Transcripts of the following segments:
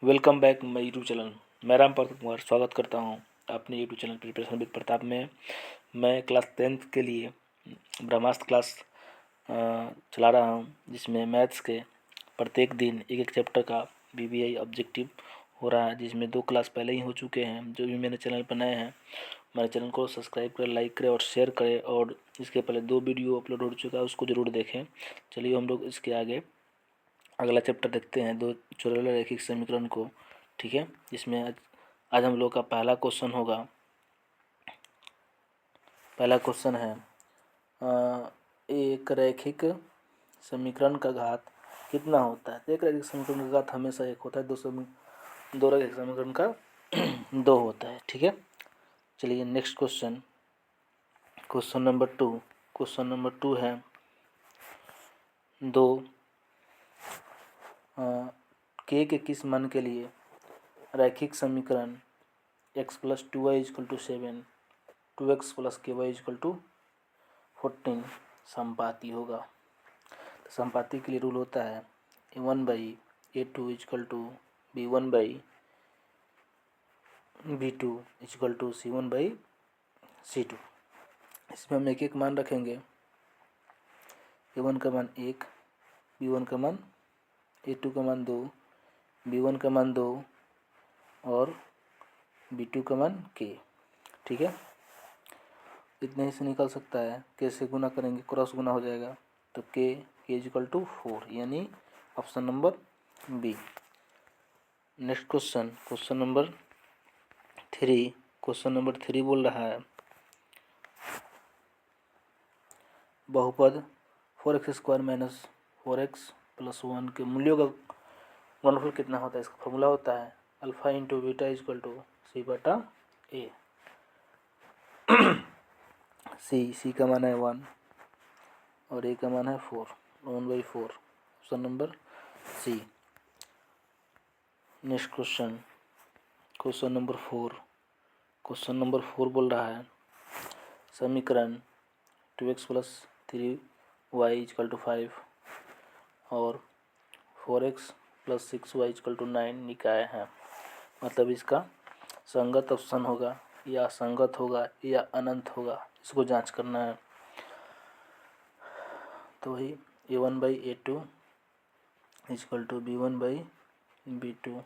Welcome back my YouTube channel. मैं राम प्रताप कुमार स्वागत करता हूं अपने YouTube channel preparation with Pratap में। मैं क्लास 10th के लिए ब्रह्मास्त्र क्लास चला रहा हूं, जिसमें मैथ्स के प्रत्येक दिन एक एक चैप्टर का BBI ऑब्जेक्टिव हो रहा है, जिसमें 2 क्लास पहले ही हो चुके हैं। जो भी मेरे चैनल पर नए हैं, मेरे चैनल को सब्सक्राइब करें, लाइक करें और शेयर करें। और इसके पहले 2 वीडियो अपलोड हो चुका है, उसको ज़रूर देखें। चलिए हम लोग इसके आगे अगला चैप्टर देखते हैं, 2 चौरैला रैखिक समीकरण को। ठीक है, इसमें आज हम लोग का पहला क्वेश्चन होगा। पहला क्वेश्चन है एक रैखिक समीकरण का घात कितना होता है। तो एक रैखिक समीकरण का घात हमेशा 1 होता है। दो रैखिक समीकरण का 2 होता है। ठीक है, चलिए next question, question number 2। Question number 2 है दो के किस मान के लिए रैखिक समीकरण x + 2y = 7, 2x + ky = 14 संपाती होगा। तो संपाती के लिए रूल होता है a1/a2 = b1/b2 = c1/c2। इसमें हम एक एक मान रखेंगे। a1 का मान 1, b1 का मान, a2 का मान 2, b1 का मान 2 और b2 का मान k। ठीक है, इतने ही से निकल सकता है। k से गुना करेंगे, क्रॉस गुना हो जाएगा, तो k = 4, यानी option number B. Next question, question number 3। Question number 3 बोल रहा है बहुपद 4x² - 4x + 1 के मूल्यों का गुणनफल कितना होता है। इसका फॉर्मूला होता है α × β = c/a। c का मान है 1 और a का मान है 4, 1/4, option number C. Next question, question number 4। Question number 4 बोल रहा है समीकरण 2x + 3y = 5 और 4x + 6y = 9 निकाय है। मतलब इसका संगत ऑप्शन होगा या असंगत होगा या अनंत होगा, इसको जांच करना है। तो वही a1/a2 = b1/b2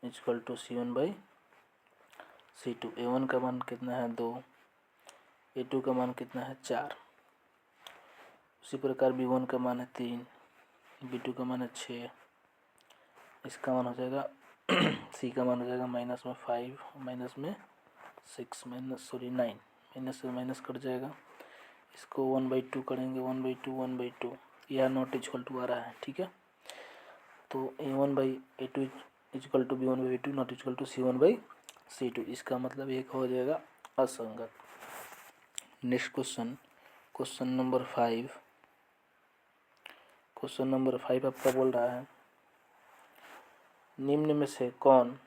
= c1/c2। a1 का मान कितना है 2, a2 का मान कितना है 4। उसी प्रकार b1 का मान है 3, b2 का मान है 6। इसका मान हो जाएगा c का मान हो जाएगा -5, -9, माइनस से माइनस कट जाएगा। इसको 1/2 करेंगे, 1/2 यह नॉट = आ रहा है। ठीक है, तो a1/a2 = b1/b2 नॉट = c1/c2। इसका मतलब एक हो जाएगा असंगत। Next question, question number 5। Question number 5 आपका बोल रहा है निम्न में से कौन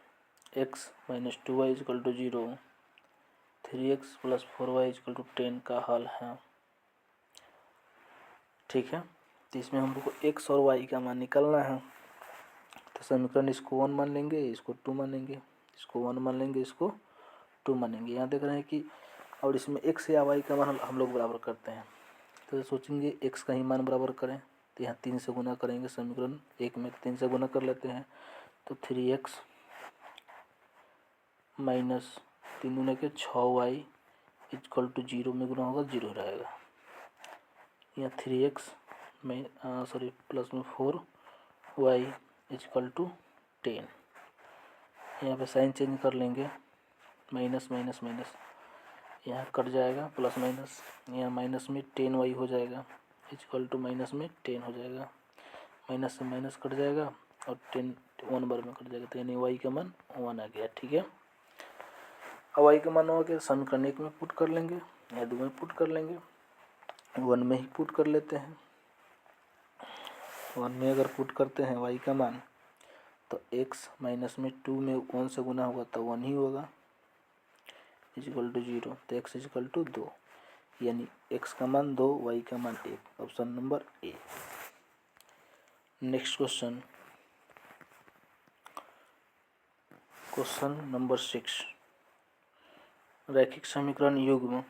x - 2y = 0, 3x + 4y = 10 का हल है। ठीक है, तो इसमें हम लोग को x और y का मान निकालना है। तो समीकरण इसको 1 मान लेंगे, इसको 2 मानेंगे, इसको 1 मान लेंगे, इसको 2 मानेंगे। यहाँ देख रहे हैं कि और इसमें x या y का मान हम लोग बराबर करते हैं। तो सोचेंगे x का ही मान बराबर करें, तो यहाँ 3 से गुना करेंगे। समीकरण 1 में 3 से गुना कर लेते हैं, तो 3x - 3 के 6y = 0 में गुना होगा, 0 रहेगा। यहाँ 3x प्लस में 4y = 10। यहाँ पे साइन चेंज कर लेंगे, माइनस माइनस माइनस यहाँ कट जाएगा, प्लस माइनस यहाँ माइनस में 10y हो जाएगा, = माइनस में 10 हो जाएगा। माइनस से माइनस कट जाएगा और 10 1 बार में कट जाएगा, तो यानी y का मान 1 आ गया। ठीक है, अब y का मान हो गया, समीकरण 1 में पुट कर लेंगे या 2 में पुट कर लेंगे। 1 में ही पुट कर लेते हैं। 1 में अगर पुट करते हैं y का मान, तो x - में 2 में 1 से गुना होगा तो 1 ही होगा, = 0। तो x = 2, यानी x का मान 2, y का मान 1, option number A. Next question, question number 6, रैखिक समीकरण युग्म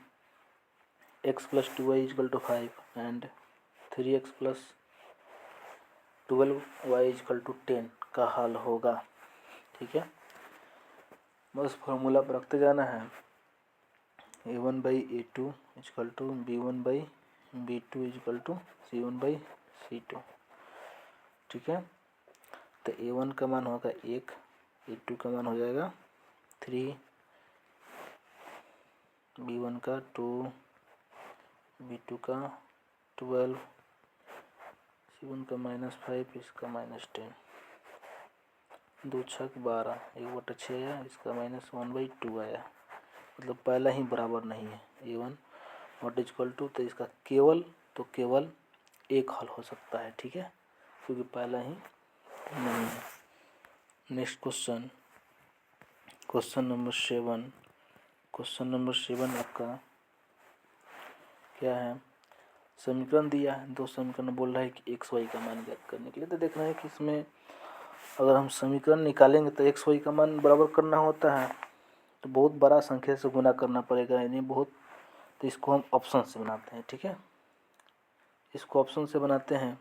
x + 2y = 5 and 3x + 12y = 10 का हल होगा। ठीक है, बस फॉर्मूला पर रखते जाना है। a1/a2 = b1/b2 = c1/c2। ठीक है, तो a1 का मान होगा 1, a2 का मान हो जाएगा 3, b1 का 2, b2 का 12, c1 का -5, इसका -10, 2 6 12, 1/6 आया, इसका -1/2 आया। मतलब पहला ही बराबर नहीं है a1 नॉट इक्वल टू, तो इसका केवल एक हल हो सकता है। ठीक है, क्योंकि पहला ही नहीं है। Next question, question number 7। Question number 7 आपका क्या है, समीकरण दिया है, दो समीकरण बोल रहा है कि एक्स वाई का मान ज्ञात करने के लिए। तो देख रहे हैं कि इसमें अगर हम समीकरण निकालेंगे तो एक्स वाई का मान बराबर करना होता है, तो बहुत बड़ा संख्या से गुना करना पड़ेगा, यानी बहुत। तो इसको हम ऑप्शन से बनाते हैं। ठीक है, इसको ऑप्शन से बनाते हैं,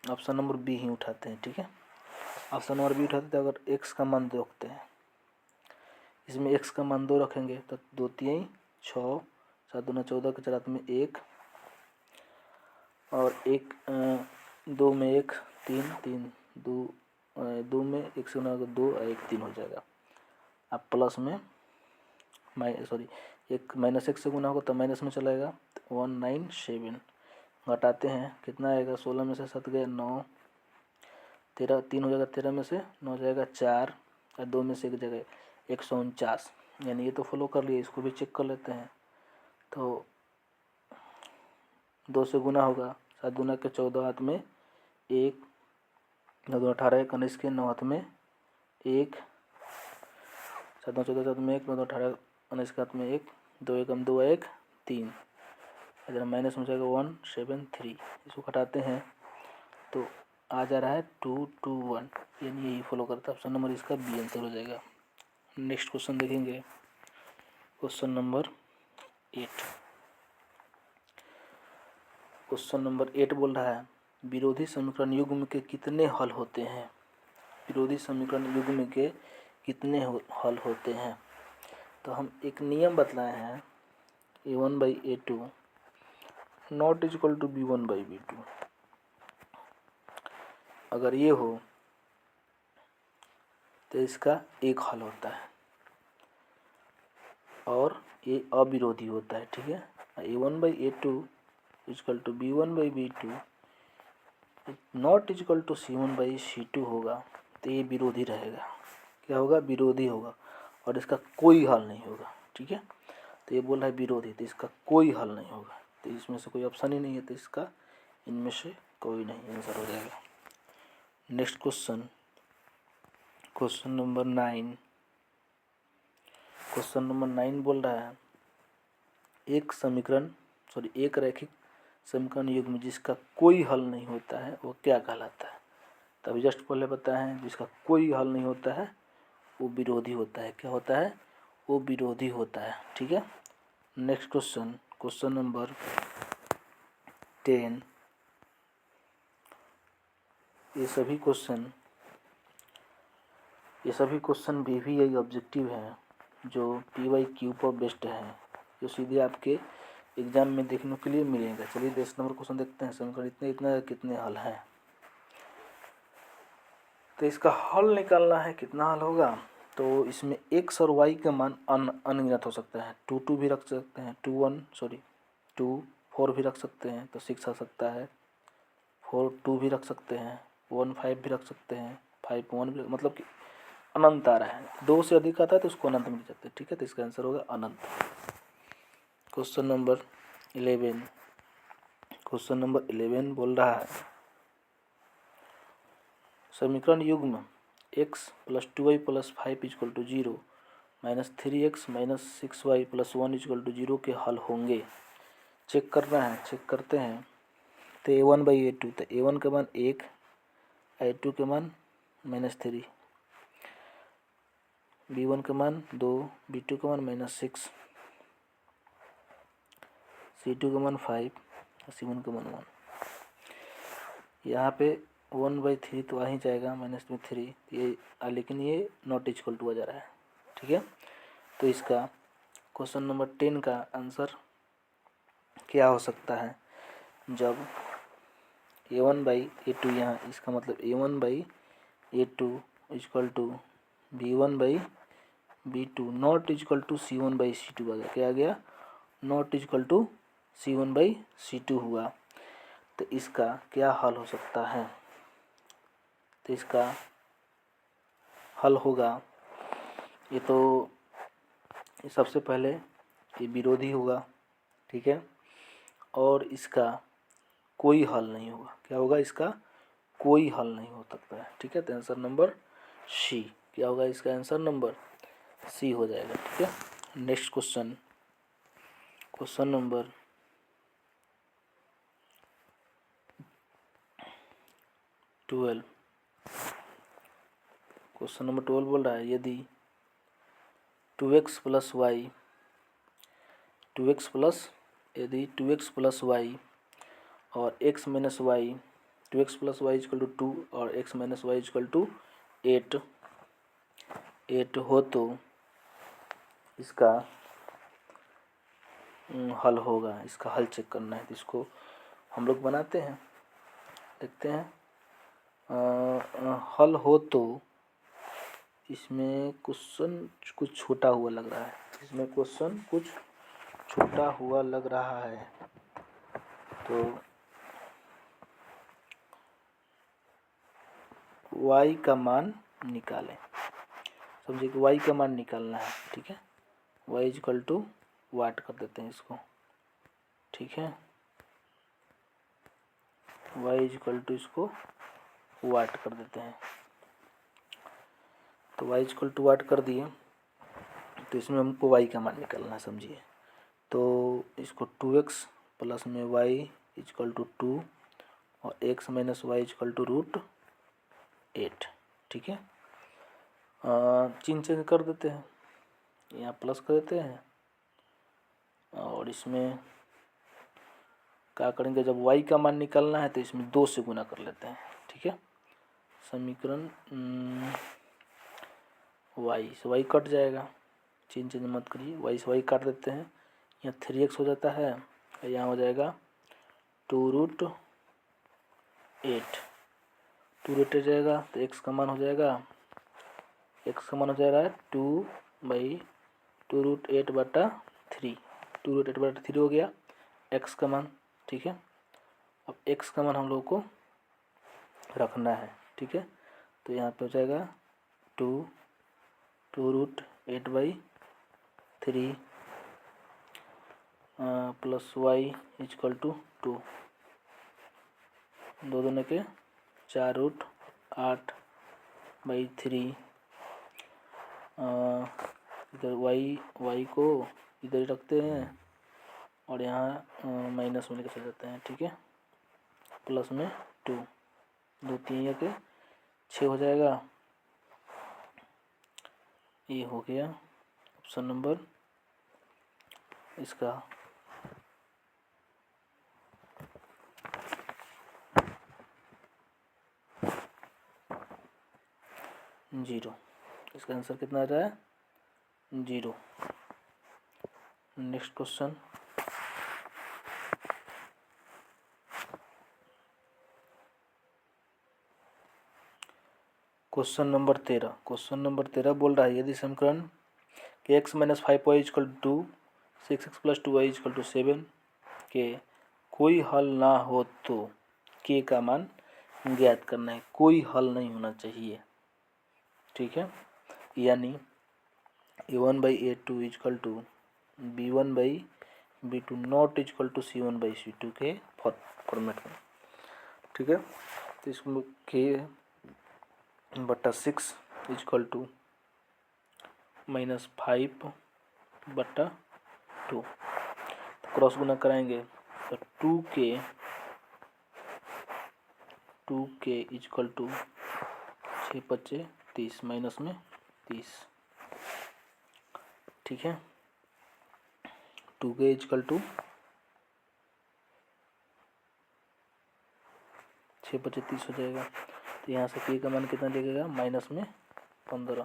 ऑप्शन नंबर बी ही उठाते हैं। ठीक है, ऑप्शन नंबर बी उठाते हैं। तो अगर एक्स का मान 2 रखते हैं, इसमें एक्स का मान 2 रखेंगे तो 2 3 6, 7 दूना 14 के 4 में 1, और 1 2 में 1 3 3 2 में 1 से गुना 2 और 1 3 हो जाएगा। अब प्लस में एक -1 से गुना होगा तो माइनस में चलाएगा, 197 घटाते हैं, कितना आएगा, 16 में से 7 गए 9, 13 3 हो जाएगा, 13 में से 9 जाएगा 4, और 2 में से 1 जगह 149। यानी ये तो फॉलो कर लिए, इसको भी चेक कर लेते हैं। तो 2 से गुना होगा, 7 दूना के 14, हाथ में 1, 9 2 18, 1 19 के 9 हाथ में 1, 7 2 14 7 में 1, 9 2 18 19 के हाथ में 1, 2 1 2 1 3, इधर माइनस में जाएगा 173। इसको घटाते हैं तो आ जा रहा है 221, यानी यही फॉलो करता है। ऑप्शन नंबर इसका बी आंसर हो जाएगा। नेक्स्ट क्वेश्चन देखेंगे, क्वेश्चन नंबर 8। क्वेश्चन नंबर 8 बोल रहा है, विरोधी समीकरण युग्म के कितने हल होते हैं। विरोधी समीकरण युग्म के कितने हल होते हैं। तो हम एक नियम बतलाए हैं, a1/a2 not equal to b1/b2। अगर ये हो तो इसका एक हल होता है और ये अविरोधी होता है। ठीक है, a1/a2 equal to b1/b2 not equal to c1/c2 होगा, तो ये विरोधी रहेगा। क्या होगा, विरोधी होगा, और इसका कोई हल नहीं होगा। ठीक है, तो ये बोल रहा है विरोधी, तो इसका कोई हल नहीं होगा, तो इसमें से कोई ऑप्शन ही नहीं है, तो इसका इनमें से कोई नहीं आंसर हो जाएगा। Next question, question number 9। Question number 9 बोल रहा है, एक रैखिक समीकरण युग्म जिसका कोई हल नहीं होता है वो क्या कहलाता है। तभी जस्ट पहले बताए हैं, जिसका कोई हल नहीं होता है वो विरोधी होता है। क्या होता है, वो विरोधी होता है। ठीक है, नेक्स्ट क्वेश्चन, क्वेश्चन नंबर 10। ये सभी क्वेश्चन VVI ऑब्जेक्टिव हैं, जो PYQ पर बेस्ड है, जो सीधे आपके एग्जाम में देखने के लिए मिलेगा। चलिए 10 नंबर क्वेश्चन देखते हैं। समीकरण इतना कितने हल हैं। तो इसका हल निकालना है, कितना हल होगा। तो इसमें x और y का मान अनगिनत हो सकता है। 2 2 भी रख सकते हैं, 2 4 भी रख सकते हैं, तो 6 आ सकता है। 4 2 भी रख सकते हैं, 1 5 भी रख सकते हैं, 5 1 भी, मतलब कि अनंत आ रहा है। 2 से अधिक आता है तो उसको अनंत में जाते हैं। ठीक है, तो इसका आंसर होगा अनंत। Question number 11। क्वेश्चन नंबर 11 बोल रहा है, समीकरण युग्म x + 2y + 5 = 0 -3x - 6y + 1 = 0 के हल होंगे। चेक करना है, चेक करते हैं। तो a1/a2, तो a1 का मान 1, a2 के मान -3, B1 का मान 2, B2 का मान -6, C2 का मान 5, C1 का मान 1। यहाँ पे 1/3 तो आ ही जाएगा, -3 ये, लेकिन ये नॉट इक्वल टू आ जा रहा है। ठीक है, तो इसका क्वेश्चन नंबर 10 का आंसर क्या हो सकता है? जब A1/A2 यहाँ, इसका मतलब A1/A2 equal to B1/B2 not equal to C1/C2 आ गया। क्या आ गया? नॉट इक्वल टू C1/C2 हुआ। तो इसका क्या हल हो सकता है? तो इसका हल होगा, ये तो सबसे पहले ये विरोधी होगा, ठीक है, और इसका कोई हल नहीं होगा। क्या होगा? इसका कोई हल नहीं हो सकता है। ठीक है, तो आंसर नंबर सी। क्या होगा? इसका आंसर नंबर सी हो जाएगा। ठीक है, next question, question number 12। Question number 12 बोल रहा है यदि 2x plus y 2x plus y और x minus y 2x plus y equal to 2 और x minus y equal to 8 हो तो इसका हल होगा। इसका हल चेक करना है, तो इसको हम लोग बनाते हैं, देखते हैं। हल हो तो इसमें क्वेश्चन कुछ छोटा हुआ लग रहा है, इसमें क्वेश्चन कुछ छोटा हुआ लग रहा है। तो y का मान निकालें। समझिए कि y का मान निकालना है। ठीक है, y इक्वल टू वाट कर देते हैं इसको। ठीक है, y इक्वल टू इसको वाट कर देते हैं। तो y इक्वल टू वाट कर दिए, तो इसमें हमको y का मान निकालना है। समझिए, तो इसको 2x प्लस में y इक्वल टू 2 और x minus y equal to √8। ठीक है, चिन्ह चेंज कर देते हैं, यहाँ प्लस कर देते हैं और इसमें क्या करेंगे, जब y का मान निकालना है तो इसमें 2 से गुना कर लेते हैं। ठीक है, समीकरण y से y कट जाएगा, चिन्ह चेंज मत करिए, y से y काट देते हैं, यहाँ 3x हो जाता है, यहाँ हो जाएगा 2√8। 2 जाएगा तो x का मान हो जाएगा, x का मान हो जाएगा 2/2√8/3। 2√8/3 हो गया x का मान। ठीक है, अब x का मान हम लोग को रखना है। ठीक है, तो यहाँ पे हो जाएगा 2√8/3 प्लस वाई इक्वल टू 2, 2 दूने के 4√8/3। इधर y को इधर ही रखते हैं और यहाँ माइनस में लेकर चले जाते हैं। ठीक है, प्लस में 2, 2 3 के 6 हो जाएगा। ये हो गया ऑप्शन नंबर इसका जीरो। इसका आंसर कितना आ रहा है? 0। Next question, question number 13। Question number 13 बोल रहा है यदि समीकरण के x minus 5y equal to 6x plus 2y equal to 7 के कोई हल ना हो तो k का मान ज्ञात करना है। कोई हल नहीं होना चाहिए। ठीक है, यानी A1/A2 equal to B1/B2 not equal to C1/C2 के फॉर्मेट में। ठीक है, तो इसमें k/6 इक्वल टू -5/2 तो क्रॉस गुना कराएंगे तो 2k इक्वल टू 6×5 = 30 माइनस में 30 ठीक है। 2k इजकल टू 6×25 हो जाएगा। तो यहाँ से k का मान कितना लगेगा, माइनस में 15।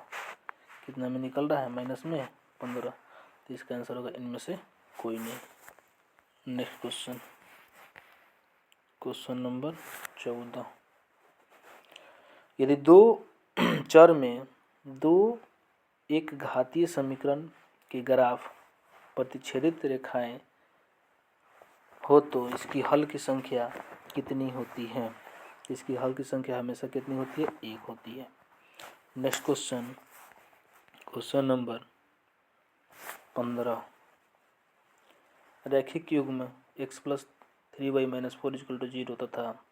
कितना में निकल रहा है, माइनस में 15। तो इसका आंसर होगा इनमें से कोई नहीं। Next question, question number 14। यदि दो चर में दो एक घातीय समीकरण के ग्राफ प्रतिच्छेदित रेखाएं हो तो इसकी हल की संख्या कितनी होती है। इसकी हल की संख्या हमेशा कितनी होती है, 1 होती है। Next question, question number 15। रैखिक युग्म x plus 3y minus 4 equal to 0 तथा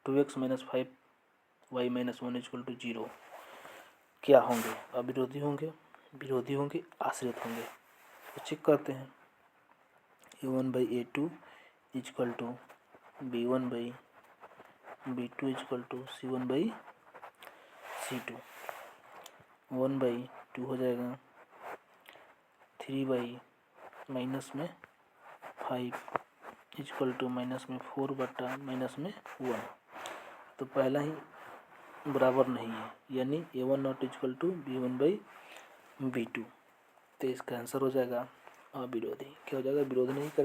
2x minus 5y minus 1 is equal to 0 क्या होंगे, अविरोधी होंगे, विरोधी होंगे, आश्रित होंगे। तो चेक करते हैं। a1/a2 is equal to b1/b2 is equal to c1/c2। 1/2 हो जाएगा 3y माइनस में 5 इजकल टू माइनस में 4 बटा माइनस में 1। तो पहला ही बराबर नहीं है, यानी a1 not is equal to b1/b2। तो इसका आंसर हो जाएगा अविरोधी। क्या हो जाएगा, विरोध नहीं करेगा।